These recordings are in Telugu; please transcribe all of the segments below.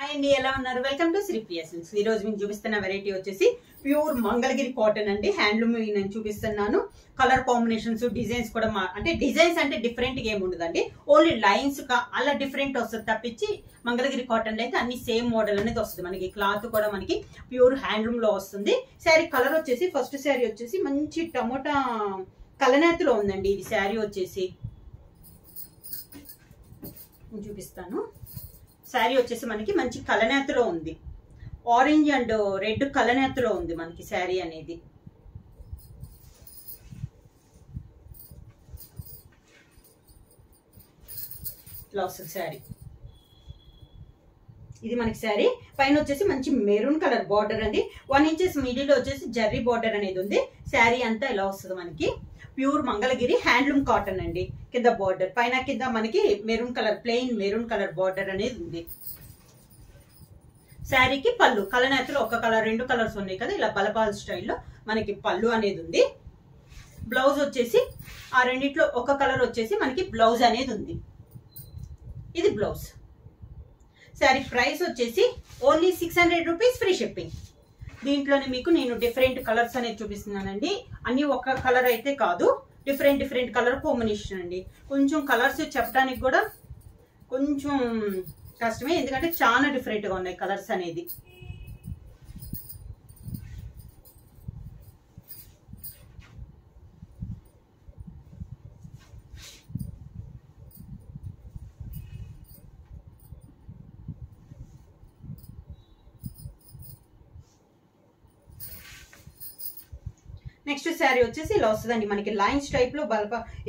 హాయ్ అండి, ఎలా ఉన్నారు? Welcome to Sri Priya silks. ఈ రోజు మీకు చూపిస్తున్న వెరైటీ వచ్చేసి ప్యూర్ మంగళగిరి కాటన్ అండి. హ్యాండ్లూమ్ నేను చూపిస్తున్నాను. కలర్ కాంబినేషన్స్, డిజైన్స్ కూడా అంటే డిజైన్స్ అంటే డిఫరెంట్ గా ఏమి ఉండదండి. ఓన్లీ లైన్స్ అలా డిఫరెంట్ వస్తుంది తప్పించి మంగళగిరి కాటన్ లో అయితే అన్ని సేమ్ మోడల్ అనేది వస్తుంది. మనకి క్లాత్ కూడా మనకి ప్యూర్ హ్యాండ్లూమ్ లో వస్తుంది. శారీ కలర్ వచ్చేసి ఫస్ట్ శారీ వచ్చేసి మంచి టమోటా కలనేతలో ఉందండి. ఇది శారీ వచ్చేసి చూపిస్తాను. శారీ వచ్చేసి మనకి మంచి కలనేతలో ఉంది. ఆరెంజ్ అండ్ రెడ్ కలనేతలో ఉంది మనకి శారీ అనేది. ఇట్లా వస్తుంది శారీ. ఇది మనకి శారీ పైన వచ్చేసి మంచి మెరూన్ కలర్ బార్డర్ అండి. 1 ఇంచెస్ మిడిల్ వచ్చేసి జర్రీ బార్డర్ అనేది ఉంది. శారీ అంతా ఇలా వస్తుంది మనకి. ప్యూర్ మంగళగిరి హ్యాండ్లూమ్ కాటన్ అండి. కింద బార్డర్ పైన కింద మనకి maroon colour plain maroon colour border అనేది ఉంది. శారీకి పళ్ళు కలనేతలో ఒక కలర్ 2 కలర్స్ ఉన్నాయి కదా, ఇలా బలపాల్ స్టైల్లో మనకి పళ్ళు అనేది ఉంది. బ్లౌజ్ వచ్చేసి ఆ రెండిట్లో ఒక కలర్ వచ్చేసి మనకి బ్లౌజ్ అనేది ఉంది. ఇది బ్లౌజ్. శారీ ప్రైస్ వచ్చేసి ఓన్లీ 600 రూపీస్, ఫ్రీ షిప్పింగ్. దీంట్లోనే మీకు నేను డిఫరెంట్ కలర్స్ అనేది చూపిస్తున్నానండి. అన్ని ఒక కలర్ అయితే కాదు, డిఫరెంట్ డిఫరెంట్ కలర్ కాంబినేషన్ అండి. కొంచెం కలర్స్ చెప్పడానికి కూడా కొంచెం కష్టమే, ఎందుకంటే చాలా డిఫరెంట్ గా ఉన్నాయి కలర్స్ అనేది. నెక్స్ట్ శారీ వచ్చేసి ఇలా వస్తుందండి. మనకి లైన్స్ టైప్ లో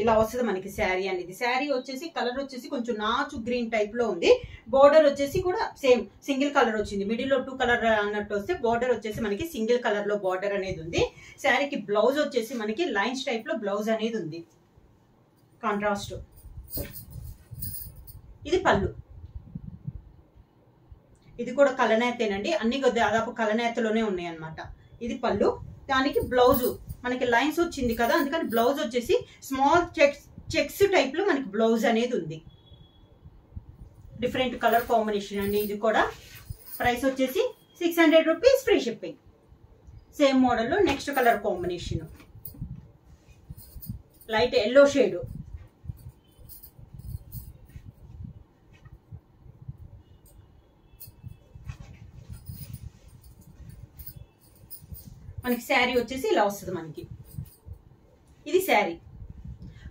ఇలా వస్తుంది మనకి శారీ అనేది. శారీ వచ్చేసి కలర్ వచ్చేసి కొంచెం నాచు గ్రీన్ టైప్ లో ఉంది. బోర్డర్ వచ్చేసి కూడా సేమ్ సింగిల్ కలర్ వచ్చింది. మిడిల్ లో 2 కలర్ అన్నట్టు వస్తే బోర్డర్ వచ్చేసి మనకి సింగిల్ కలర్ లో బోర్డర్ అనేది ఉంది. శారీకి బ్లౌజ్ వచ్చేసి మనకి లైన్స్ టైప్ లో బ్లౌజ్ అనేది ఉంది, కాంట్రాస్ట్. ఇది పళ్ళు. ఇది కూడా కలనేతేనండి. అన్ని దాదాపు కలనేతలోనే ఉన్నాయి అన్నమాట. ఇది పళ్ళు. దానికి బ్లౌజ్ మనకి లైన్స్ వచ్చింది కదా, అందుకని బ్లౌజ్ వచ్చేసి స్మాల్ చెక్స్ టైప్ లో మనకి బ్లౌజ్ అనేది ఉంది. డిఫరెంట్ కలర్ కాంబినేషన్ అండి. ఇది కూడా ప్రైస్ వచ్చేసి 600 rupees, free shipping. Same model లో next colour combination light yellow shade. మనకి శారీ వచ్చేసి ఇలా వస్తుంది మనకి. ఇది శారీ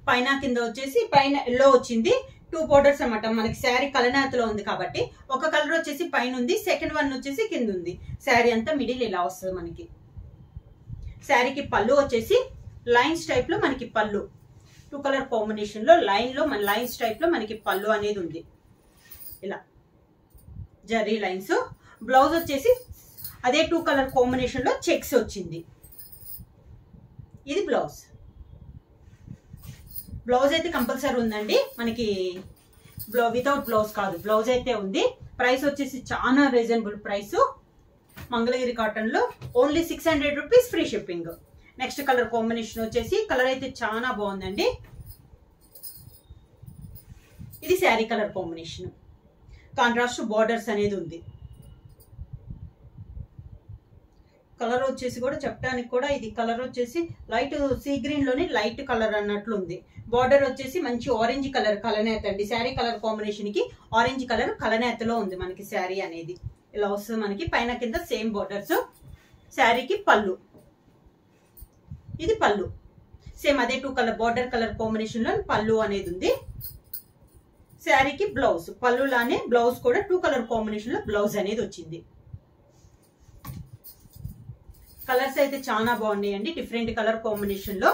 పైన కింద వచ్చేసి పైన ఎల్లో వచ్చింది, 2 బోర్డర్స్ అన్నమాట. మనకి శారీ కలనేతలో ఉంది కాబట్టి ఒక కలర్ వచ్చేసి పైన ఉంది, సెకండ్ వన్ వచ్చేసి కింద ఉంది. శారీ అంతా మిడిల్ ఇలా వస్తుంది మనకి. శారీకి పళ్ళు వచ్చేసి లైన్స్ టైప్ లో మనకి పళ్ళు 2 కలర్ కాంబినేషన్ లో మన లైన్స్ టైప్ లో మనకి పళ్ళు అనేది ఉంది. ఇలా జరీ లైన్స్. బ్లౌజ్ వచ్చేసి అదే 2 కలర్ కాంబినేషన్ లో చెక్స్ వచ్చింది. ఇది బ్లౌజ్. బ్లౌజ్ అయితే కంపల్సరీ ఉందండి మనకి. వితౌట్ బ్లౌజ్ కాదు, బ్లౌజ్ అయితే ఉంది. ప్రైస్ వచ్చేసి చాలా రీజనబుల్ ప్రైస్. మంగళగిరి కాటన్ లో only 600 rupees, free shipping. Next colour combination వచ్చేసి కలర్ అయితే చాలా బాగుందండి. ఇది sari colour combination. Contrast borders అనేది ఉంది. కలర్ వచ్చేసి కూడా చెప్పడానికి కూడా ఇది కలర్ వచ్చేసి లైట్ సీ గ్రీన్ లోని లైట్ కలర్ అన్నట్లు ఉంది. బార్డర్ వచ్చేసి మంచి ఆరెంజ్ కలర్ కలనేత అండి. శారీ కలర్ కాంబినేషన్ కి ఆరెంజ్ కలర్ కలనేతలో ఉంది మనకి శారీ అనేది. ఇలా వస్తుంది మనకి. పైన కింద సేమ్ బార్డర్స్. శారీకి పళ్ళు. ఇది పళ్ళు. సేమ్ అదే 2 కలర్ బార్డర్ కలర్ కాంబినేషన్ లో పళ్ళు అనేది ఉంది. శారీకి బ్లౌజ్. పళ్ళులానే బ్లౌజ్ కూడా 2 కలర్ కాంబినేషన్ లో బ్లౌజ్ అనేది వచ్చింది. కలర్స్ అయితే చాలా బాగున్నాయండి, డిఫరెంట్ కలర్ కాంబినేషన్ లో.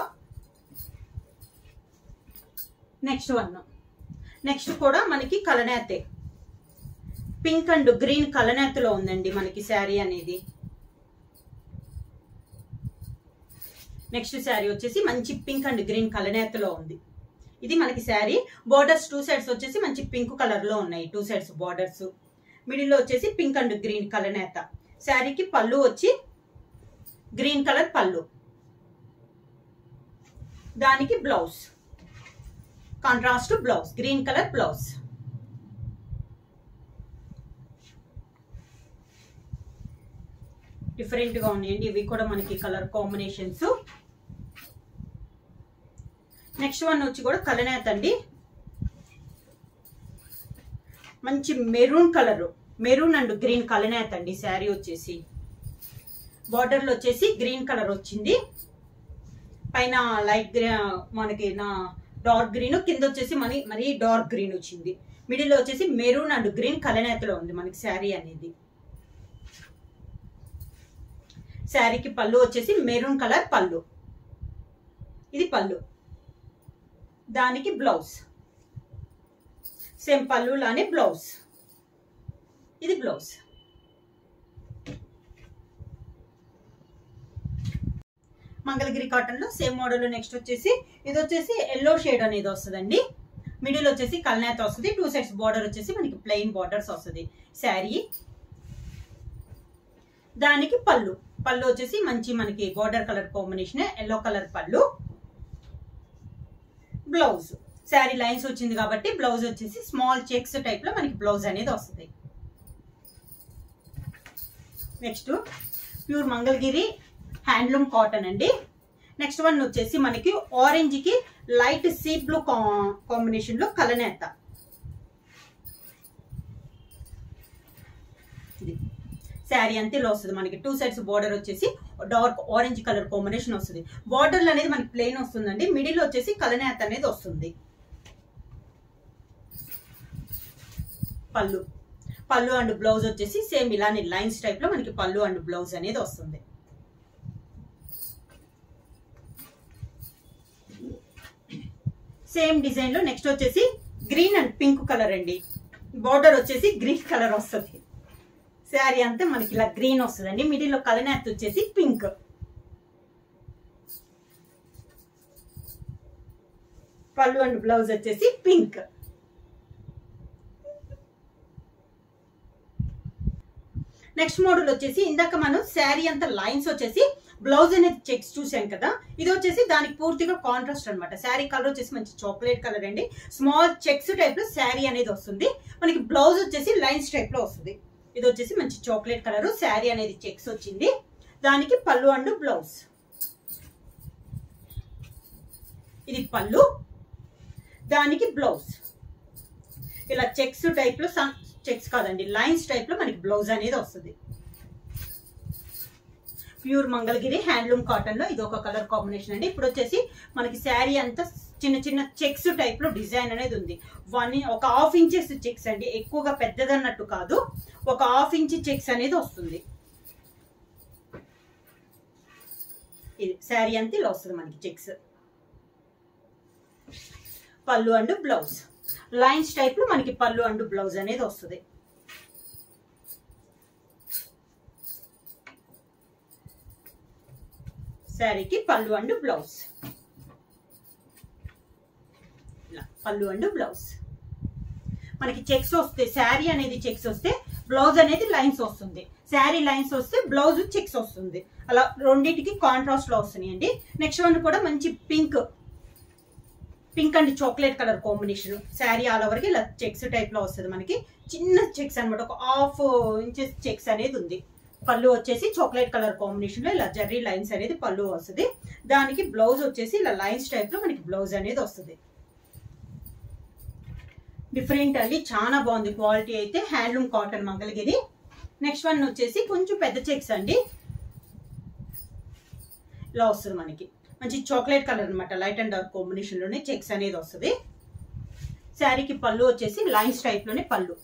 నెక్స్ట్ కూడా మనకి కలనేతే పింక్ అండ్ గ్రీన్ కలనేతలో ఉందండి మనకి శారీ అనేది. నెక్స్ట్ శారీ వచ్చేసి మంచి పింక్ అండ్ గ్రీన్ కలనేతలో ఉంది. ఇది మనకి శారీ. బోర్డర్స్ 2 సైడ్స్ వచ్చేసి మంచి పింక్ కలర్ లో ఉన్నాయి. 2 సైడ్స్ బోర్డర్స్. మిడిల్ లో వచ్చేసి పింక్ అండ్ గ్రీన్ కలనేత. శారీకి పళ్ళు వచ్చి గ్రీన్ కలర్ పళ్ళు. దానికి blouse contrast blouse, green colour blouse. Different గా ఉన్నాయండి ఇవి కూడా మనకి కలర్ కాంబినేషన్స్. నెక్స్ట్ వన్ వచ్చి కూడా కలనేత అండి, మంచి maroon colour, maroon and green కలనేత అండి. శారీ వచ్చేసి బార్డర్ లో వచ్చేసి గ్రీన్ కలర్ వచ్చింది, పైన లైట్ గ్రీన్ మనకి నా డార్క్ గ్రీన్, కింద వచ్చేసి మరీ డార్క్ గ్రీన్ వచ్చింది, మిడిల్ లో వచ్చేసి మెరూన్ అండ్ గ్రీన్ కలనేతలో ఉంది మనకి శారీ అనేది. శారీకి పళ్ళు వచ్చేసి మెరూన్ కలర్ పళ్ళు, ఇది పళ్ళు, దానికి బ్లౌజ్ సేమ్ పళ్ళు లానే బ్లౌజ్, ఇది బ్లౌజ్. మంగళగిరి కాటన్ లో సేమ్ మోడల్. నెక్స్ట్ వచ్చేసి ఇది వచ్చేసి ఎల్లో షేడ్ అనేది వస్తుందండి, మిడిల్ వచ్చేసి కల్నేత వస్తుంది, 2 సైడ్స్ బార్డర్ వచ్చేసి మనకి ప్లెయిన్ బార్డర్స్ వస్తుంది శారీ. దానికి పళ్ళు, పళ్ళు వచ్చేసి మంచి మనకి border colour combination yellow colour పళ్ళు, బ్లౌజ్ శారీ లైన్స్ వచ్చింది కాబట్టి బ్లౌజ్ వచ్చేసి స్మాల్ చెక్స్ టైప్ లో మనకి బ్లౌజ్ అనేది వస్తుంది. Next pure Mangalagiri handloom cotton అండి. నెక్స్ట్ వన్ వచ్చేసి మనకి ఆరెంజ్ కి లైట్ సీ బ్లూ కాంబినేషన్ లో కలనేత. శారీ అంతే లో వస్తుంది మనకి, 2 సైడ్స్ బార్డర్ వచ్చేసి డార్క్ ఆరెంజ్ కలర్ కాంబినేషన్ వస్తుంది. బార్డర్ అనేది మనకి ప్లెయిన్ వస్తుందండి, మిడిల్ వచ్చేసి కలనేత అనేది వస్తుంది. పళ్ళు, పళ్ళు అండ్ బ్లౌజ్ వచ్చేసి సేమ్ ఇలానే లైన్స్ టైప్ లో మనకి పళ్ళు అండ్ బ్లౌజ్ అనేది వస్తుంది. సేమ్ డిజైన్ లో నెక్స్ట్ వచ్చేసి గ్రీన్ అండ్ పింక్ కలర్ అండి, బార్డర్ వచ్చేసి గ్రీన్ కలర్ వస్తుంది. శారీ అంతా మనకి ఇలా గ్రీన్ వస్తుందండి, మిడిల్ లో కలనేత వచ్చేసి పింక్. పళ్ళు అండ్ బ్లౌజ్ వచ్చేసి పింక్. నెక్స్ట్ మోడల్ వచ్చేసి ఇందాక మనం శారీ అంతా లైన్స్ వచ్చేసి బ్లౌజ్ అనేది చెక్స్ చూసాం కదా, ఇది వచ్చేసి దానికి పూర్తిగా కాంట్రాస్ట్ అనమాట. శారీ కలర్ వచ్చేసి మంచి చాక్లెట్ కలర్ అండి, స్మాల్ చెక్స్ టైప్ లో శారీ అనేది వస్తుంది మనకి. బ్లౌజ్ వచ్చేసి లైన్స్ టైప్ లో వస్తుంది. ఇది వచ్చేసి మంచి చాక్లెట్ కలర్, శారీ అనేది చెక్స్ వచ్చింది, దానికి పళ్ళు అండ్ బ్లౌజ్. ఇది పళ్ళు, దానికి బ్లౌజ్. ఇలా చెక్స్ టైప్ లో, చెక్స్ కాదండి లైన్స్ టైప్ లో మనకి బ్లౌజ్ అనేది వస్తుంది. ప్యూర్ మంగళగిరి హ్యాండ్లూమ్ కాటన్ లో ఇది ఒక కలర్ కాంబినేషన్ అండి. ఇప్పుడు వచ్చేసి మనకి శారీ అంతా చిన్న చిన్న చెక్స్ టైప్ లో డిజైన్ అనేది ఉంది. ఒక 1/2 ఇంచెస్ చెక్స్ అండి, ఎక్కువగా పెద్దదన్నట్టు కాదు, ఒక 1/2 ఇంచ్ చెక్స్ అనేది వస్తుంది. ఇది శారీ అంతా ఇలా వస్తుంది మనకి చెక్స్. పళ్ళు అండ్ బ్లౌజ్ లైన్స్ టైప్ లో మనకి పళ్ళు అండ్ బ్లౌజ్ అనేది వస్తుంది. శారీకి పళ్ళు అండ్ బ్లౌజ్, పళ్ళు అండ్ బ్లౌజ్ మనకి చెక్స్ వస్తే, శారీ అనేది చెక్స్ వస్తే బ్లౌజ్ అనేది లైన్స్ వస్తుంది, శారీ లైన్స్ వస్తే బ్లౌజ్ చెక్స్ వస్తుంది. అలా రెండింటికి కాంట్రాస్ట్ లో వస్తున్నాయండి. నెక్స్ట్ వన్ కూడా మంచి pink, pink and chocolate colour combination. Sari all over కి ఇలా చెక్స్ టైప్ లో వస్తుంది మనకి, చిన్న చెక్స్ అనమాట, ఒక 1/2 ఇంచెస్ చెక్స్ అనేది ఉంది. పళ్ళు వచ్చేసి చాక్లెట్ కలర్ కాంబినేషన్ లో ఇలా జర్రీ లైన్స్ అనేది పళ్ళు వస్తుంది, దానికి బ్లౌజ్ వచ్చేసి ఇలా లైన్స్ టైప్ లో మనకి బ్లౌజ్ అనేది వస్తుంది. డిఫరెంట్ అండి, చాలా బాగుంది క్వాలిటీ అయితే. Handloom cotton Mangalagiri. Next one వచ్చేసి కొంచెం పెద్ద చెక్స్ అండి, ఇలా వస్తుంది మనకి, మంచి చాక్లెట్ కలర్ అనమాట, లైట్ అండ్ డార్క్ కాంబినేషన్ లోనే చెక్స్ అనేది వస్తుంది. శారీకి పళ్ళు వచ్చేసి లైన్స్ టైప్ లోనే పళ్ళు,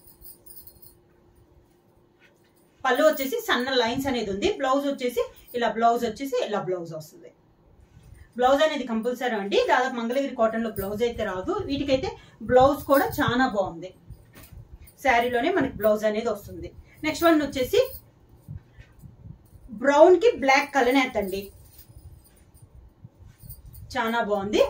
పళ్ళు వచ్చేసి సన్న లైన్స్ అనేది ఉంది. బ్లౌజ్ వచ్చేసి ఇలా బ్లౌజ్ వస్తుంది. బ్లౌజ్ అనేది కంపల్సరీ అండి, దాదాపు మంగళగిరి కాటన్ లో బ్లౌజ్ అయితే రాదు, వీటికైతే బ్లౌజ్ కూడా చాలా బాగుంది. శారీలోనే మనకి బ్లౌజ్ అనేది వస్తుంది. నెక్స్ట్ వన్ వచ్చేసి బ్రౌన్ కి బ్లాక్ కలనేత అండి, చాలా బాగుంది.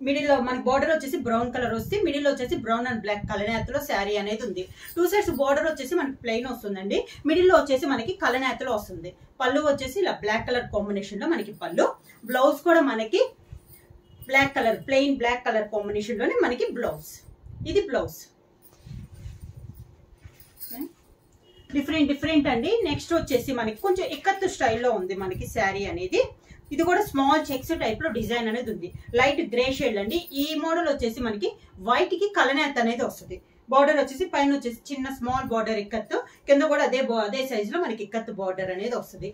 మిడిల్ లో మనకి బార్డర్ వచ్చేసి బ్రౌన్ కలర్ వస్తుంది, మిడిల్ లో వచ్చేసి బ్రౌన్ అండ్ బ్లాక్ కలనేతలో శారీ అనేది ఉంది. 2 సైడ్స్ బార్డర్ వచ్చేసి మనకి ప్లెయిన్ వస్తుందండి, మిడిల్ లో వచ్చేసి మనకి కలనేతలో వస్తుంది. పళ్ళు వచ్చేసి ఇలా బ్లాక్ కలర్ కాంబినేషన్ లో మనకి పళ్ళు, బ్లౌజ్ కూడా మనకి black colour, plain black colour combination లోనే మనకి బ్లౌజ్. ఇది బ్లౌజ్. డిఫరెంట్ అండి. నెక్స్ట్ వచ్చేసి మనకి కొంచెం ఇక్కత్తు స్టైల్లో ఉంది మనకి శారీ అనేది. ఇది కూడా స్మాల్ చెక్స్ టైప్ లో డిజైన్ అనేది ఉంది. లైట్ గ్రే షేడ్ అండి. ఈ మోడల్ వచ్చేసి మనకి వైట్ కి కలనేత అనేది వస్తుంది. బార్డర్ వచ్చేసి పైన వచ్చేసి చిన్న స్మాల్ బార్డర్ ఇక్కత్తు, కింద కూడా అదే సైజ్ లో మనకి ఇక్కత్తు బార్డర్ అనేది వస్తుంది.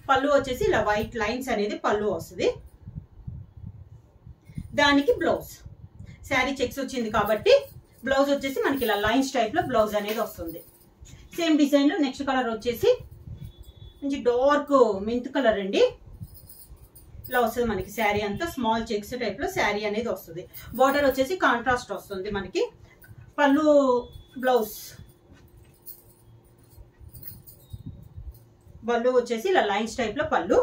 పళ్ళు వచ్చేసి ఇలా వైట్ లైన్స్ అనేది పళ్ళు వస్తుంది. దానికి బ్లౌజ్ శారీ చెక్స్ వచ్చింది కాబట్టి బ్లౌజ్ వచ్చేసి మనకి ఇలా లైన్స్ టైప్ లో బ్లౌజ్ అనేది వస్తుంది. సేమ్ డిజైన్ లో నెక్స్ట్ కలర్ వచ్చేసి మంచి డార్క్ మెంత్ కలర్ అండి. ఇలా వస్తుంది మనకి శారీ అంతా స్మాల్ చెక్స్ టైప్ లో శారీ అనేది వస్తుంది. బార్డర్ వచ్చేసి కాంట్రాస్ట్ వస్తుంది మనకి. పళ్ళు బ్లౌజ్ వచ్చేసి ఇలా లైన్స్ టైప్ లో పళ్ళు,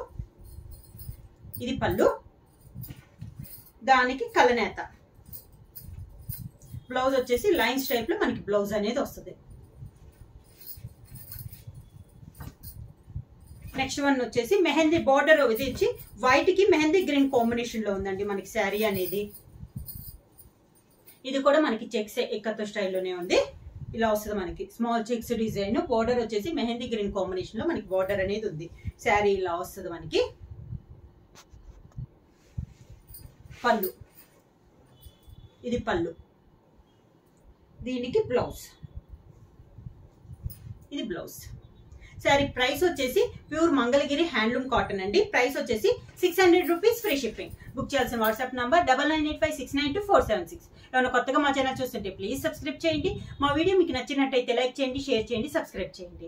ఇది పళ్ళు, దానికి కలనేత. బ్లౌజ్ వచ్చేసి లైన్స్ టైప్ లో మనకి బ్లౌజ్ అనేది వస్తుంది. నెక్స్ట్ వన్ వచ్చేసి మెహందీ బార్డర్ ఇది వచ్చి వైట్ కి మెహందీ గ్రీన్ కాంబినేషన్ లో ఉందండి మనకి శారీ అనేది. ఇది కూడా మనకి చెక్స్ ఇక్కత్తో స్టైల్లోనే ఉంది. ఇలా వస్తుంది మనకి స్మాల్ చెక్స్ డిజైన్. బార్డర్ వచ్చేసి మెహందీ గ్రీన్ కాంబినేషన్ లో మనకి బార్డర్ అనేది ఉంది. శారీ ఇలా వస్తుంది మనకి. పళ్ళు, ఇది పళ్ళు, దీనికి బ్లౌజ్, ఇది బ్లౌజ్. శారీ ప్రైస్ వచ్చేసి ప్యూర్ మంగళగిరి హ్యాండ్లూమ్ కాటన్ అండి. ప్రైస్ వచ్చేసి 600 రూపీస్, ఫ్రీ షిప్పింగ్. బుక్ చేయాల్సిన వాట్సాప్ నంబర్ 9985692476. ఏమైనా కొత్తగా మా ఛానల్ చూస్తుంటే ప్లీజ్ సబ్స్క్రైబ్ చేయండి. మా వీడియో మీకు నచ్చినట్టయితే లైక్ చేయండి, షేర్ చేయండి, సబ్స్క్రైబ్ చేయండి.